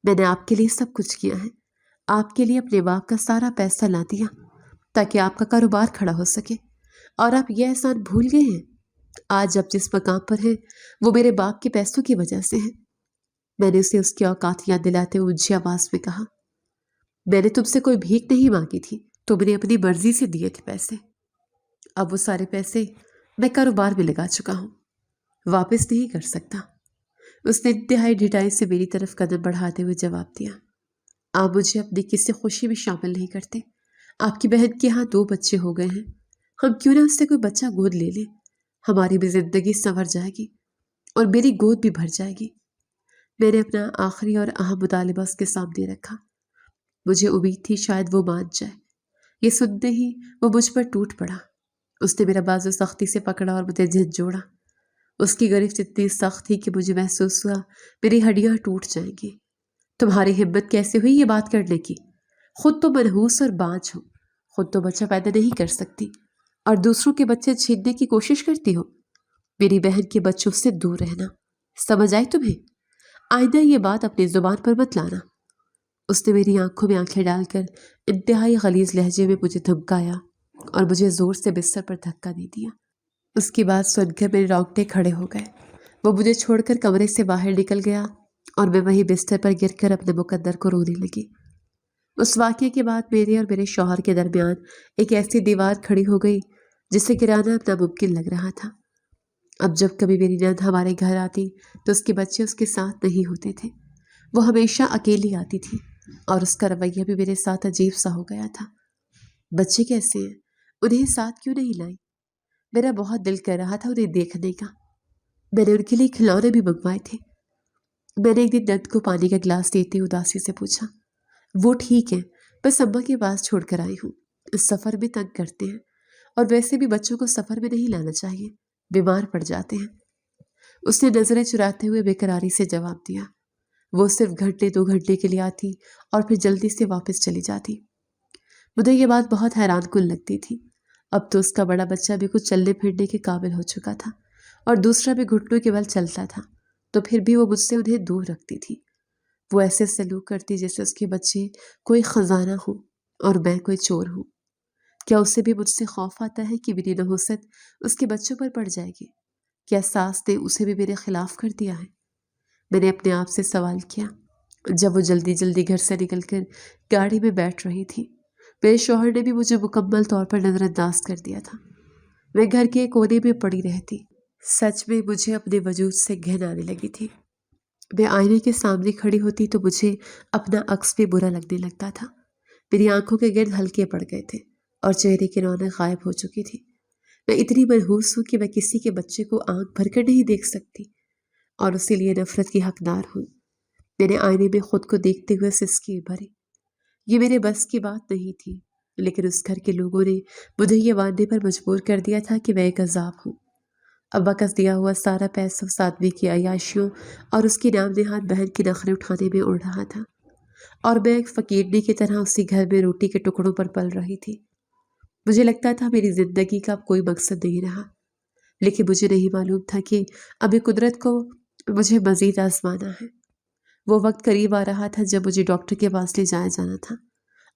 میں نے آپ کے لیے سب کچھ کیا ہے، آپ کے لیے اپنے باپ کا سارا پیسہ لا دیا تاکہ آپ کا کاروبار کھڑا ہو سکے، اور آپ یہ احسان بھول گئے ہیں؟ آج آپ جس مقام پر ہیں وہ میرے باپ کے پیسوں کی وجہ سے ہے۔ میں نے اسے اس کی اوقات یاد دلاتے ہوئے اونچی آواز میں کہا۔ میں نے تم سے کوئی بھیک نہیں مانگی تھی، تم نے اپنی مرضی سے دیے تھے پیسے۔ اب وہ سارے پیسے میں کاروبار میں لگا چکا ہوں، واپس نہیں کر سکتا۔ اس نے انتہائی ڈھٹائی سے میری طرف قدم بڑھاتے ہوئے جواب دیا۔ آپ مجھے اپنی کسی خوشی میں شامل نہیں کرتے۔ آپ کی بہن کے ہاں 2 بچے ہو گئے ہیں، ہم کیوں نہ اس سے کوئی بچہ گود لے لیں؟ ہماری بھی زندگی سنور جائے گی اور میری گود بھی بھر جائے گی۔ میں نے اپنا آخری اور اہم مطالبہ اس کے سامنے رکھا۔ مجھے امید تھی شاید وہ مان جائے۔ یہ سنتے ہی وہ مجھ پر ٹوٹ پڑا۔ اس نے میرا بازو سختی سے پکڑا اور مجھے جھنجھوڑا۔ اس کی گرفت اتنی سخت تھی کہ مجھے محسوس ہوا میری ہڈیاں ٹوٹ جائیں گی۔ تمہاری ہمت کیسے ہوئی یہ بات کرنے کی؟ خود تو منحوس اور بانجھ ہو، خود تو بچہ پیدا نہیں کر سکتی، اور دوسروں کے بچے چھیننے کی کوشش کرتی ہو۔ میری بہن کے بچوں سے دور رہنا، سمجھ آئی تمہیں؟ آئندہ یہ بات اپنی زبان پر مت لانا۔ اس نے میری آنکھوں میں آنکھیں ڈال کر انتہائی غلیظ لہجے میں مجھے دھمکایا اور مجھے زور سے بستر پر دھکا دے دیا۔ اس کی بات سن کر میرے رونگٹے کھڑے ہو گئے۔ وہ مجھے چھوڑ کر کمرے سے باہر نکل گیا اور میں وہیں بستر پر گر کر اپنے مقدر کو رونے لگی۔ اس واقعے کے بعد میرے اور میرے شوہر کے درمیان ایک ایسی دیوار کھڑی ہو گئی جسے گرانا اب ناممکن لگ رہا تھا۔ اب جب کبھی میری نند ہمارے گھر آتی تو اس کے بچے اس کے ساتھ نہیں ہوتے تھے، وہ ہمیشہ اکیلی آتی تھی اور اس کا رویہ بھی میرے ساتھ عجیب سا ہو گیا تھا۔ بچے کیسے ہیں؟ انہیں ساتھ کیوں نہیں لائی؟ میرا بہت دل کر رہا تھا انہیں دیکھنے کا۔ میں نے ان کے لیے کھلونے بھی منگوائے تھے۔ میں نے ایک دن نند کو پانی کا گلاس دیتے اداسی سے پوچھا۔ وہ ٹھیک ہے، بس اماں کے پاس چھوڑ کر آئی ہوں، اس سفر میں تنگ کرتے ہیں، اور ویسے بھی بچوں کو سفر میں نہیں لانا چاہیے، بیمار پڑ جاتے ہیں۔ اس نے نظریں چراتے ہوئے بے قراری سے جواب دیا۔ وہ صرف گھنٹے 2 گھنٹے کے لیے آتی اور پھر جلدی سے واپس چلی جاتی۔ مجھے یہ بات بہت حیران کن لگتی تھی۔ اب تو اس کا بڑا بچہ بھی کچھ چلنے پھرنے کے قابل ہو چکا تھا اور دوسرا بھی گھٹنوں کے بل چلتا تھا، تو پھر بھی وہ مجھ سے انہیں دور رکھتی تھی۔ وہ ایسے سلوک کرتی جیسے اس کے بچے کوئی خزانہ ہو اور میں کوئی چور ہوں۔ کیا اسے بھی مجھ سے خوف آتا ہے کہ میری نحوست اس کے بچوں پر پڑ جائے گی؟ کیا ساس نے اسے بھی میرے خلاف کر دیا ہے؟ میں نے اپنے آپ سے سوال کیا جب وہ جلدی جلدی گھر سے نکل کر گاڑی میں بیٹھ رہی تھی۔ میرے شوہر نے بھی مجھے مکمل طور پر نظر انداز کر دیا تھا۔ میں گھر کے کونے میں پڑی رہتی۔ سچ میں مجھے اپنے وجود سے گھن آنے لگی تھی۔ میں آئینے کے سامنے کھڑی ہوتی تو مجھے اپنا عکس بھی برا لگنے لگتا تھا۔ میری آنکھوں کے گرد ہلکے پڑ گئے تھے اور چہرے کی رونق غائب ہو چکی تھی۔ میں اتنی منحوس ہوں کہ میں کسی کے بچے کو آنکھ بھر کر نہیں دیکھ سکتی اور اسی لیے نفرت کی حقدار ہوں۔ میں نے آئینے میں خود کو دیکھتے ہوئے سسکی بھری۔ یہ میرے بس کی بات نہیں تھی، لیکن اس گھر کے لوگوں نے مجھے یہ ماننے پر مجبور کر دیا تھا کہ میں ایک عذاب ہوں۔ ابا کا دیا ہوا سارا پیسہ سادوی کی عیاشیوں اور اس کی نام نہاد بہن کی نخرے اٹھانے میں اڑ رہا تھا، اور میں ایک فقیرنی کی طرح اسی گھر میں روٹی کے ٹکڑوں پر پل رہی تھی۔ مجھے لگتا تھا میری زندگی کا اب کوئی مقصد نہیں رہا، لیکن مجھے نہیں معلوم تھا کہ ابھی قدرت کو مجھے مزید آزمانا ہے۔ وہ وقت قریب آ رہا تھا جب مجھے ڈاکٹر کے پاس لے جایا جانا تھا،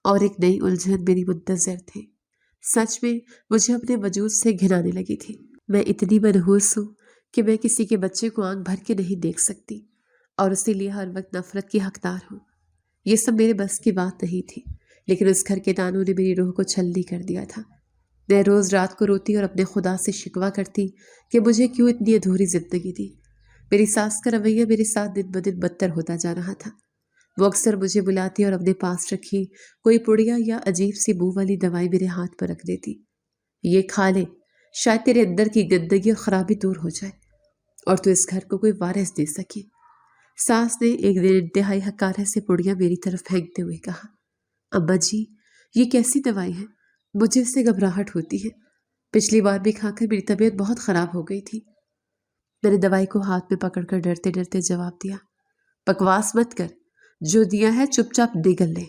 اور ایک نئی الجھن میری منتظر تھی۔ سچ میں مجھے اپنے وجود سے گھن آنے لگی تھی۔ میں اتنی منحوس ہوں کہ میں کسی کے بچے کو آنکھ بھر کے نہیں دیکھ سکتی، اور اسی لیے ہر وقت نفرت کی حقدار ہوں۔ یہ سب میرے بس کی بات نہیں تھی، لیکن اس گھر کے دانوں نے میری روح کو چھلنی کر دیا تھا۔ میں روز رات کو روتی اور اپنے خدا سے شکوہ کرتی کہ مجھے کیوں اتنی ادھوری زندگی دی۔ میری ساس کا رویہ میرے ساتھ دن بدن بدتر ہوتا جا رہا تھا۔ وہ اکثر مجھے بلاتی اور اپنے پاس رکھی کوئی پڑیا یا عجیب سی بو والی دوائی میرے ہاتھ پر رکھ دیتی۔ یہ کھا لے، شاید تیرے اندر کی گندگی اور خرابی دور ہو جائے اور تو اس گھر کو کوئی وارث دے سکے۔ ساس نے ایک دن انتہائی حقارت سے پڑیا میری طرف پھینکتے ہوئے کہا، ابا جی، یہ کیسی دوائی ہے؟ مجھے اس سے گھبراہٹ ہوتی ہے۔ پچھلی بار بھی کھا کر میری طبیعت بہت خراب ہو گئی تھی۔ میں نے دوائی کو ہاتھ میں پکڑ کر ڈرتے ڈرتے جواب دیا، بکواس مت کر، جو دیا ہے چپ چاپ نگل لے۔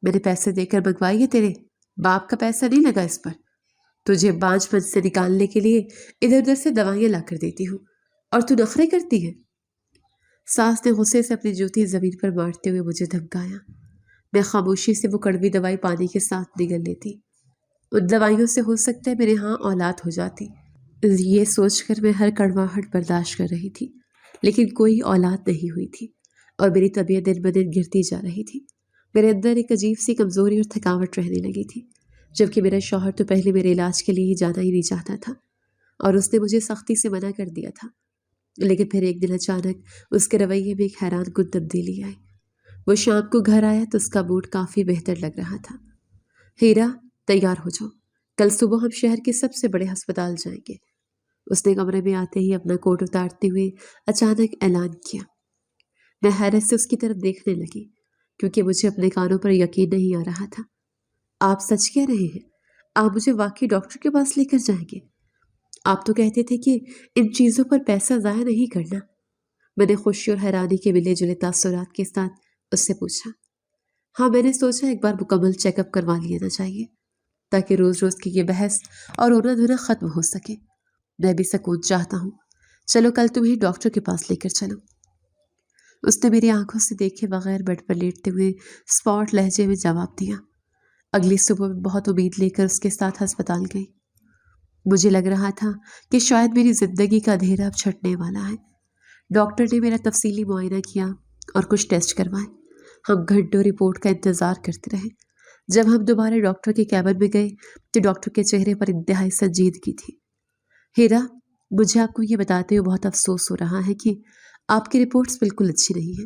میں نے پیسے دے کر منگوائی ہے، تیرے باپ کا پیسہ نہیں لگا اس پر۔ تجھے بانجھ پن سے نکالنے کے لیے ادھر ادھر سے دوائیاں لا کر دیتی ہوں، اور تو نخرے کرتی ہے۔ ساس نے غصے سے اپنی جوتی زمین پر مارتے ہوئے مجھے دھمکایا۔ میں خاموشی سے وہ کڑوی دوائی پانی کے ساتھ نگل لیتی۔ ان دوائیوں سے ہو سکتا ہے میرے ہاں اولاد ہو جاتی، یہ سوچ کر میں ہر کڑواہٹ برداشت کر رہی تھی، لیکن کوئی اولاد نہیں ہوئی تھی، اور میری طبیعت دن بدن گرتی جا رہی تھی۔ میرے اندر ایک عجیب سی کمزوری اور تھکاوٹ رہنے لگی تھی، جبکہ میرا شوہر تو پہلے میرے علاج کے لیے ہی جانا ہی نہیں چاہتا تھا، اور اس نے مجھے سختی سے منع کر دیا تھا۔ لیکن پھر ایک دن اچانک اس کے رویے میں ایک حیران کن تبدیلی آئی۔ وہ شام کو گھر آیا تو اس کا موڈ کافی بہتر لگ رہا تھا۔ ہیرا، تیار ہو جاؤ، کل صبح ہم شہر کے سب سے بڑے ہسپتال جائیں گے۔ اس نے کمرے میں آتے ہی اپنا کوٹ اتارتے ہوئے اچانک اعلان کیا۔ میں حیرت سے اس کی طرف دیکھنے لگی، کیونکہ مجھے اپنے کانوں پر یقین نہیں آ رہا تھا۔ آپ سچ کہہ رہے ہیں؟ آپ مجھے واقعی ڈاکٹر کے پاس لے کر جائیں گے؟ آپ تو کہتے تھے کہ ان چیزوں پر پیسہ ضائع نہیں کرنا۔ میں نے خوشی اور حیرانی کے ملے جلے تاثرات کے ساتھ اس سے پوچھا۔ ہاں، میں نے سوچا ایک بار مکمل چیک اپ کروا لینا چاہیے، تاکہ روز روز کی یہ بحث اور رونا دھونا ختم ہو سکے۔ میں بھی سکون چاہتا ہوں۔ چلو کل تمہیں ڈاکٹر کے پاس لے کر چلو۔ اس نے میری آنکھوں سے دیکھے بغیر بیڈ پر لیٹتے ہوئے اسپاٹ لہجے میں جواب دیا۔ اگلی صبح میں بہت امید لے کر اس کے ساتھ ہسپتال گئی۔ مجھے لگ رہا تھا کہ شاید میری زندگی کا اندھیرا اب چھٹنے والا ہے۔ ڈاکٹر نے میرا تفصیلی معائنہ کیا اور کچھ ٹیسٹ کروائے۔ ہم گھنٹوں رپورٹ کا انتظار کرتے رہے۔ جب ہم دوبارہ ڈاکٹر کے کیبن میں گئے تو ڈاکٹر کے چہرے پر انتہائی سنجیدگی تھی۔ ہیرا، مجھے آپ کو یہ بتاتے ہوئے بہت افسوس ہو رہا ہے کہ آپ کی رپورٹس بالکل اچھی نہیں ہیں۔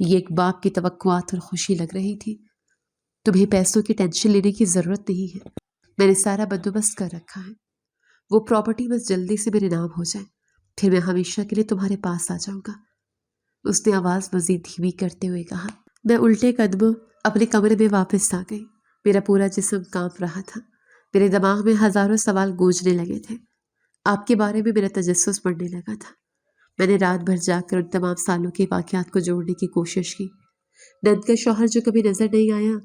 یہ ایک باپ کی توقعات اور خوشی لگ رہی تھی۔ تمہیں پیسوں کی ٹینشن لینے کی ضرورت نہیں ہے، میں نے سارا بندوبست کر رکھا ہے۔ وہ پراپرٹی بس جلدی سے میرے نام ہو جائے، پھر میں ہمیشہ کے لیے تمہارے پاس آ جاؤں گا۔ اس نے آواز مزید دھیمی کرتے ہوئے کہا۔ میں الٹے قدموں اپنے کمرے میں واپس آ گئی۔ میرا پورا جسم کانپ رہا تھا، میرے دماغ میں ہزاروں سوال گونجنے لگے تھے۔ آپ کے بارے میں میرا تجسس بڑھنے لگا تھا۔ میں نے رات بھر جاگ کر ان تمام سالوں کے واقعات کو جوڑنے کی کوشش کی۔ نند کا شوہر جو کبھی نظر نہیں آیا،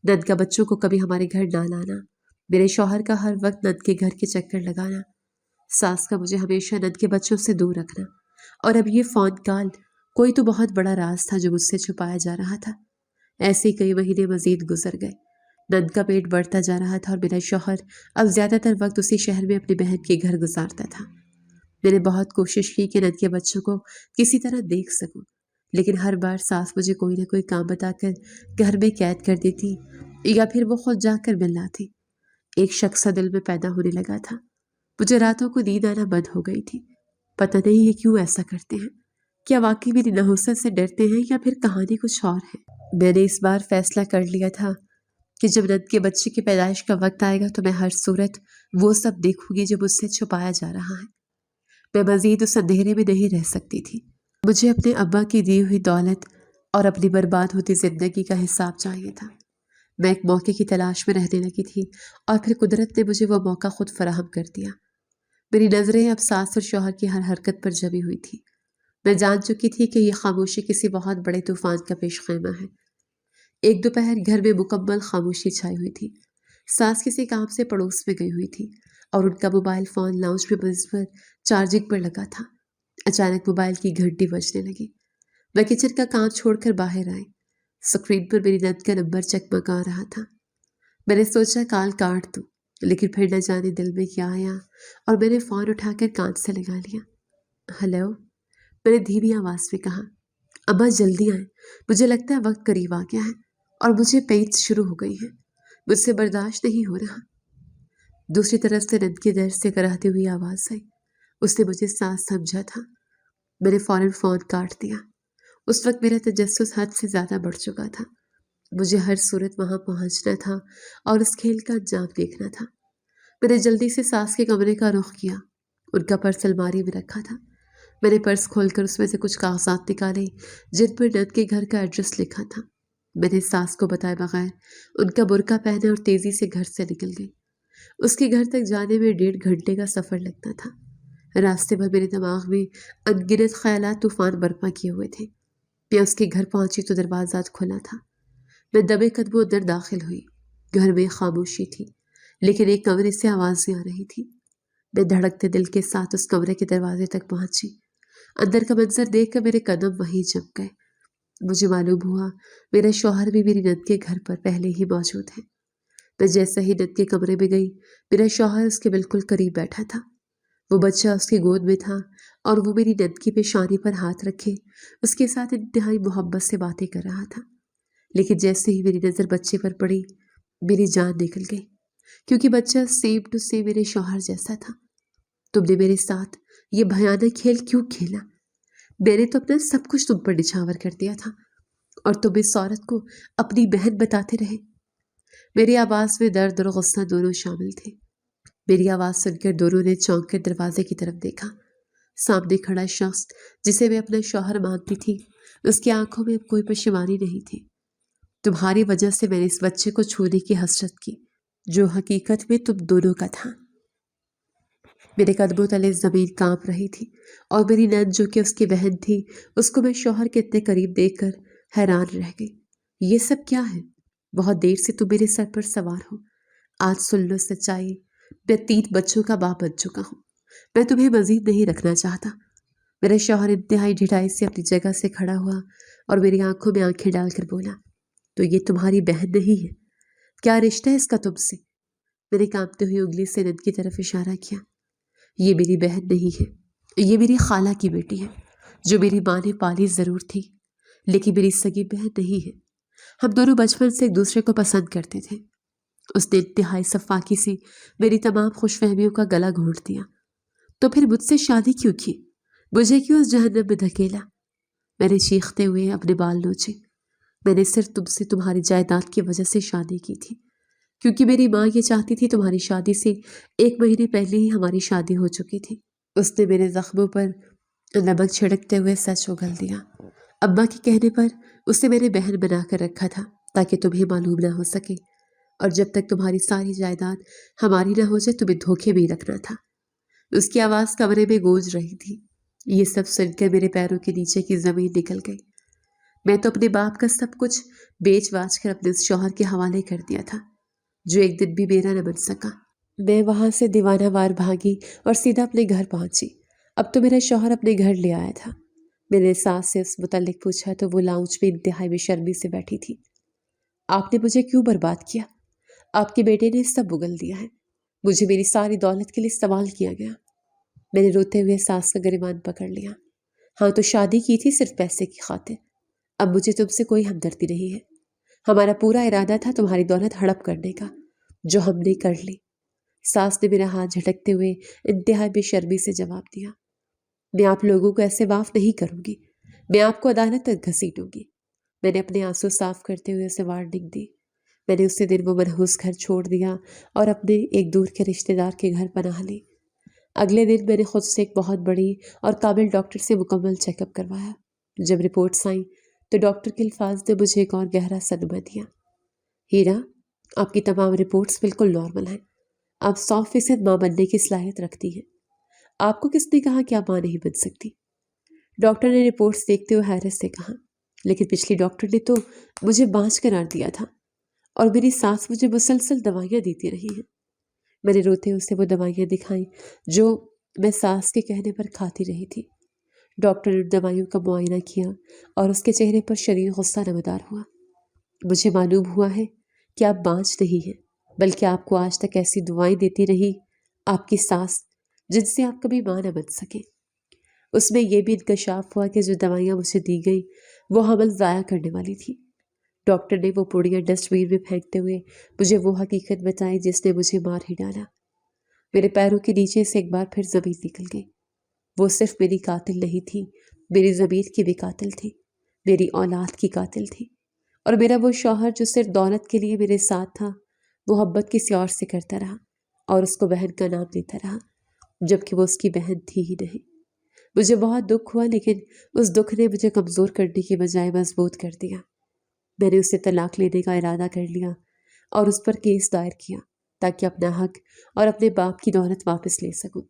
نند کا بچوں کو کبھی ہمارے گھر نہ لانا، میرے شوہر کا ہر وقت نند کے گھر کے چکر لگانا، ساس کا مجھے ہمیشہ نند کے بچوں سے دور رکھنا، اور اب یہ فون کال، کوئی تو بہت بڑا راز تھا جو مجھ سے چھپایا جا رہا تھا۔ ایسے ہی کئی مہینے مزید گزر گئے۔ نند کا پیٹ بڑھتا جا رہا تھا اور میرا شوہر اب زیادہ تر وقت اسی شہر میں اپنی بہن کے گھر گزارتا تھا۔ میں نے بہت کوشش کی کہ نند کے بچوں کو کسی طرح دیکھ سکوں، لیکن ہر بار ساس مجھے کوئی نہ کوئی کام بتا کر گھر میں قید کر دیتی یا پھر وہ خود جا کر مل لاتی۔ ایک شک سا دل میں پیدا ہونے لگا تھا۔ مجھے راتوں کو نیند آنا بند ہو گئی تھی۔ پتہ نہیں یہ کیوں ایسا کرتے ہیں، کیا واقعی میری نحوست سے ڈرتے ہیں یا پھر کہانی کچھ اور ہے۔ میں نے اس بار فیصلہ کر لیا تھا کہ جب نند کے بچے کی پیدائش کا وقت آئے گا تو میں ہر صورت وہ سب دیکھوں گی جو مجھ سے چھپایا جا رہا ہے۔ میں مزید اس اندھیرے میں نہیں رہ سکتی تھی۔ مجھے اپنے ابا کی دی ہوئی دولت اور اپنی برباد ہوتی زندگی کا حساب چاہیے تھا۔ میں ایک موقع کی تلاش میں رہنے لگی تھی اور پھر قدرت نے مجھے وہ موقع خود فراہم کر دیا۔ میری نظریں اب ساس اور شوہر کی ہر حرکت پر جمی ہوئی تھی۔ میں جان چکی تھی کہ یہ خاموشی کسی بہت بڑے طوفان کا پیش خیمہ ہے۔ ایک دوپہر گھر میں مکمل خاموشی چھائی ہوئی تھی۔ ساس کسی کام سے پڑوس میں گئی ہوئی تھی اور ان کا موبائل فون لاؤنج میں میز پر چارجنگ پر لگا تھا۔ اچانک موبائل کی گھنٹی بجنے لگی۔ میں کچن کا کام چھوڑ کر باہر آئی۔ اسکرین پر میری نند کا نمبر چکمگا رہا تھا۔ میں نے سوچا کال کاٹ دوں، لیکن پھر نہ جانے دل میں کیا آیا اور میں نے فون اٹھا کر کان سے لگا لیا۔ ہیلو، میں نے دھیمی آواز میں کہا۔ ابا جلدی آئیں، مجھے لگتا ہے وقت قریب آ گیا ہے اور مجھے پینس شروع ہو گئی ہے، مجھ سے برداشت نہیں ہو رہا۔ دوسری طرف سے نند کی درد سے کراہتی ہوئی آواز آئی۔ اس نے مجھے سانس سمجھا تھا۔ میں نے فوراً فون کاٹ دیا۔ اس وقت میرا تجسس حد سے زیادہ بڑھ چکا تھا۔ مجھے ہر صورت وہاں پہنچنا تھا اور اس کھیل کا انجام دیکھنا تھا۔ میں نے جلدی سے ساس کے کمرے کا رخ کیا۔ ان کا پرس الماری میں رکھا تھا۔ میں نے پرس کھول کر اس میں سے کچھ کاغذات نکالے جن پر نند کے گھر کا ایڈریس لکھا تھا۔ میں نے ساس کو بتائے بغیر ان کا برقع پہنا اور تیزی سے گھر سے نکل گئی۔ اس کے گھر تک جانے میں 1.5 گھنٹے کا سفر لگتا تھا۔ راستے بھر میرے دماغ میں ان گنت خیالات طوفان برپا کیے ہوئے تھے۔ میں اس کے گھر پہنچی تو دروازہ کھلا تھا۔ میں دبے قدموں اندر داخل ہوئی۔ گھر میں خاموشی تھی، لیکن ایک کمرے سے آوازیں آ رہی تھی۔ میں دھڑکتے دل کے ساتھ اس کمرے کے دروازے تک پہنچی۔ اندر کا منظر دیکھ کر میرے قدم وہیں جم گئے۔ مجھے معلوم ہوا میرا شوہر بھی میری نند کے گھر پر پہلے ہی موجود ہے۔ میں جیسے ہی نند کے کمرے میں گئی، میرا شوہر اس کے بالکل قریب بیٹھا تھا۔ وہ بچہ اس کی گود میں تھا اور وہ میری نند کی پیشانی پر ہاتھ رکھے اس کے ساتھ انتہائی محبت سے باتیں کر رہا تھا۔ لیکن جیسے ہی میری نظر بچے پر پڑی، میری جان نکل گئی، کیونکہ بچہ سیم ٹو سیم میرے شوہر جیسا تھا۔ تم نے میرے ساتھ یہ بھیانک کھیل کیوں کھیلا؟ میں نے تو اپنا سب کچھ تم پر نچھاور کر دیا تھا اور تم اس عورت کو اپنی بہن بتاتے رہے۔ میری آواز میں درد اور غصہ دونوں شامل تھے۔ میری آواز سن کر دونوں نے چونک کر دروازے کی طرف دیکھا۔ سامنے کھڑا شخص جسے میں اپنا شوہر مانتی تھی، اس کی آنکھوں میں اب کوئی پشیمانی نہیں تھی۔ تمہاری وجہ سے میں نے اس بچے کو چھونے کی حسرت کی جو حقیقت میں تم دونوں کا تھا۔ میرے قدموں تلے زمین کانپ رہی تھی اور میری نند جو کہ اس کی بہن تھی، اس کو میں شوہر کے اتنے قریب دیکھ کر حیران رہ گئی۔ یہ سب کیا ہے؟ بہت دیر سے تم میرے سر پر سوار ہو۔ آج سن لو سچائی، میں 3 بچوں کا باپ بن چکا ہوں۔ میں تمہیں مزید نہیں رکھنا چاہتا۔ میرا شوہر انتہائی ڈھٹائی سے اپنی جگہ سے کھڑا ہوا اور میری آنکھوں میں آنکھیں ڈال کر بولا، تو یہ تمہاری بہن نہیں ہے؟ کیا رشتہ ہے اس کا تم سے؟ میں نے کانپتے ہوئی انگلی سے نند کی طرف اشارہ کیا۔ یہ میری بہن نہیں ہے، یہ میری خالہ کی بیٹی ہے جو میری ماں نے پالی ضرور تھی، لیکن میری سگی بہن نہیں ہے۔ ہم دونوں بچپن سے ایک دوسرے کو پسند کرتے تھے۔ اس نے انتہائی سفاکی سے میری تمام خوش فہمیوں کا گلا گھونٹ دیا۔ تو پھر مجھ سے شادی کیوں کی؟ مجھے کیوں اس جہنم میں دھکیلا؟ میں نے چیختے ہوئے اپنے بال نوچے۔ میں نے صرف تم سے تمہاری جائیداد کی وجہ سے شادی کی تھی، کیونکہ میری ماں یہ چاہتی تھی تمہاری شادی سے 1 مہینے پہلے ہی ہماری شادی ہو چکی تھی۔ اس نے میرے زخموں پر نمک چھڑکتے ہوئے سچ اگل دیا۔ اماں کے کہنے پر اسے میرے بہن بنا کر رکھا تھا تاکہ تمہیں معلوم نہ ہو سکے، اور جب تک تمہاری ساری جائیداد ہماری نہ ہو جائے تمہیں دھوکے میں ہی رکھنا تھا۔ اس کی آواز کمرے میں گونج رہی تھی۔ یہ سب سن کر میرے پیروں کے نیچے کی زمین نکل گئی۔ میں تو اپنے باپ کا سب کچھ بیچ باچ کر اپنے اس شوہر کے حوالے کر دیا تھا جو ایک دن بھی میرا نہ بن سکا۔ میں وہاں سے دیوانہ وار بھاگی اور سیدھا اپنے گھر پہنچی۔ اب تو میرا شوہر اپنے گھر لے آیا تھا۔ میں نے ساس سے اس متعلق پوچھا تو وہ لاؤنج میں انتہائی بے شرمی سے بیٹھی تھی۔ آپ نے مجھے کیوں برباد کیا؟ آپ کے بیٹے نے سب اگل دیا ہے۔ مجھے میری ساری دولت کے لیے استعمال کیا گیا۔ میں نے روتے ہوئے ساس کا گریبان پکڑ لیا۔ ہاں تو شادی کی تھی صرف پیسے کی خاطر۔ اب مجھے تم سے کوئی ہمدردی نہیں ہے۔ ہمارا پورا ارادہ تھا تمہاری دولت ہڑپ کرنے کا، جو ہم نے کر لی۔ ساس نے میرا ہاتھ جھٹکتے ہوئے انتہائی بے شرمی سے جواب دیا۔ میں آپ لوگوں کو ایسے معاف نہیں کروں گی۔ میں آپ کو عدالت تک گھسیٹوں گی۔ میں نے اپنے آنسو صاف کرتے ہوئے اسے وارننگ دی۔ میں نے اسی دن وہ منحوس گھر چھوڑ دیا اور اپنے ایک دور کے رشتہ دار کے گھر پناہ لی۔ اگلے دن میں نے خود سے ایک بہت بڑی اور قابل ڈاکٹر سے مکمل چیک اپ کروایا۔ جب رپورٹس آئیں تو ڈاکٹر کے الفاظ نے مجھے ایک اور گہرا صدمہ دیا۔ ہیرا، آپ کی تمام رپورٹس بالکل نارمل ہیں۔ آپ 100% ماں بننے کی صلاحیت رکھتی ہیں۔ آپ کو کس نے کہا کہ آپ ماں نہیں بن سکتی؟ ڈاکٹر نے رپورٹس دیکھتے ہوئے حیرت سے کہا۔ لیکن پچھلی ڈاکٹر نے تو مجھے بانجھ قرار دیا تھا، اور میری ساس مجھے مسلسل دوائیاں دیتی رہی ہیں۔ میں نے روتے اسے وہ دوائیاں دکھائیں جو میں ساس کے کہنے پر کھاتی رہی تھی۔ ڈاکٹر نے ان دوائیوں کا معائنہ کیا اور اس کے چہرے پر شدید غصہ نمودار ہوا۔ مجھے معلوم ہوا ہے کہ آپ بانجھ نہیں ہیں، بلکہ آپ کو آج تک ایسی دوائیں دیتی رہی آپ کی ساس جن سے آپ کبھی ماں نہ بن سکیں۔ اس میں یہ بھی انکشاف ہوا کہ جو دوائیاں مجھے دی گئی وہ حمل ضائع کرنے والی تھی۔ ڈاکٹر نے وہ پوڑیاں ڈسٹ بین میں پھینکتے ہوئے مجھے وہ حقیقت بتائی جس نے مجھے مار ہی ڈالا۔ میرے پیروں کے نیچے سے ایک بار پھر زمین نکل گئی۔ وہ صرف میری قاتل نہیں تھی، میری ضمیر کی بھی قاتل تھی، میری اولاد کی قاتل تھی، اور میرا وہ شوہر جو صرف دولت کے لیے میرے ساتھ تھا، محبت کسی اور سے کرتا رہا اور اس کو بہن کا نام دیتا رہا، جبکہ وہ اس کی بہن تھی ہی نہیں۔ مجھے بہت دکھ ہوا، لیکن اس دکھ نے مجھے کمزور کرنے کی بجائے مضبوط کر دیا۔ میں نے اسے طلاق لینے کا ارادہ کر لیا اور اس پر کیس دائر کیا تاکہ اپنا حق اور اپنے باپ کی دولت واپس لے سکوں۔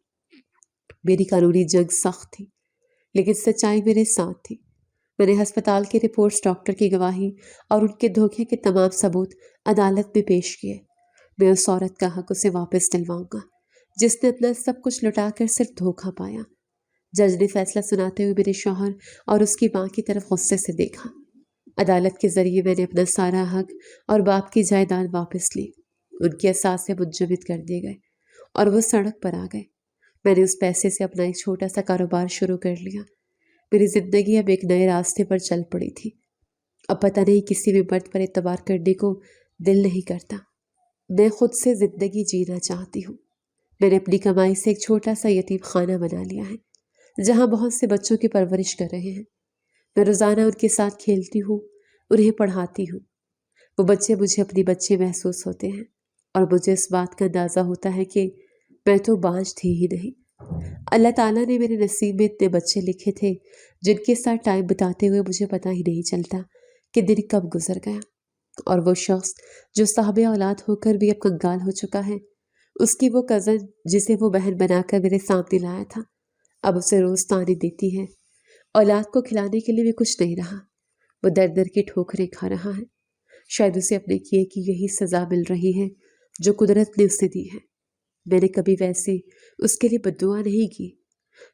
میری قانونی جنگ سخت تھی، لیکن سچائی میرے ساتھ تھی۔ میں نے ہسپتال کے رپورٹس، ڈاکٹر کی گواہی اور ان کے دھوکے کے تمام ثبوت عدالت میں پیش کیے۔ میں اس عورت کا حق اسے واپس دلواؤں گا جس نے اپنا سب کچھ لٹا کر صرف دھوکہ پایا۔ جج نے فیصلہ سناتے ہوئے میرے شوہر اور اس کی ماں کی طرف غصے سے دیکھا۔ عدالت کے ذریعے میں نے اپنا سارا حق اور باپ کی جائیداد واپس لی۔ ان کے اثاثے منجمد کر دیے گئے اور وہ سڑک پر آ گئے۔ میں نے اس پیسے سے اپنا ایک چھوٹا سا کاروبار شروع کر لیا۔ میری زندگی اب ایک نئے راستے پر چل پڑی تھی۔ اب پتہ نہیں کسی بھی مرد پر اعتبار کرنے کو دل نہیں کرتا۔ میں خود سے زندگی جینا چاہتی ہوں۔ میں نے اپنی کمائی سے ایک چھوٹا سا یتیم خانہ بنا لیا ہے جہاں بہت سے بچوں کی پرورش کر رہے ہیں۔ میں روزانہ ان کے ساتھ کھیلتی ہوں، انہیں پڑھاتی ہوں۔ وہ بچے مجھے اپنی بچے محسوس ہوتے ہیں اور مجھے اس بات کا اندازہ ہوتا ہے کہ میں تو بانجھ تھی ہی نہیں۔ اللہ تعالیٰ نے میرے نصیب میں اتنے بچے لکھے تھے جن کے ساتھ ٹائم بتاتے ہوئے مجھے پتہ ہی نہیں چلتا کہ دن کب گزر گیا، اور وہ شخص جو صاحب اولاد ہو کر بھی اب کنگال ہو چکا ہے، اس کی وہ کزن جسے وہ بہن بنا کر میرے سامنے لایا تھا، اب اسے روز طعنے دیتی ہے۔ اولاد کو کھلانے کے لیے بھی کچھ نہیں رہا، وہ در در کی ٹھوکریں کھا رہا ہے۔ شاید اسے اپنے کیے کی یہی سزا مل رہی ہے جو قدرت نے اسے دی ہے۔ میں نے کبھی ویسے اس کے لیے بد دعا نہیں کی۔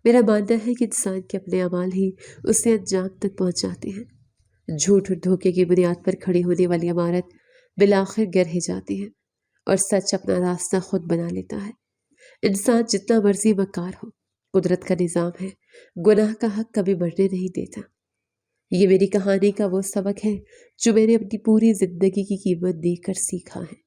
میرا ماننا ہے کہ انسان کے اپنے اعمال ہی اسے انجام تک پہنچاتے ہیں۔ جھوٹ اور دھوکے کی بنیاد پر کھڑی ہونے والی عمارت بالآخر گر ہی جاتی ہے اور سچ اپنا راستہ خود بنا لیتا ہے۔ انسان جتنا مرضی مکار ہو، قدرت کا نظام ہے، گناہ کا حق کبھی بڑھنے نہیں دیتا۔ یہ میری کہانی کا وہ سبق ہے جو میں نے اپنی پوری زندگی کی قیمت دے کر سیکھا ہے۔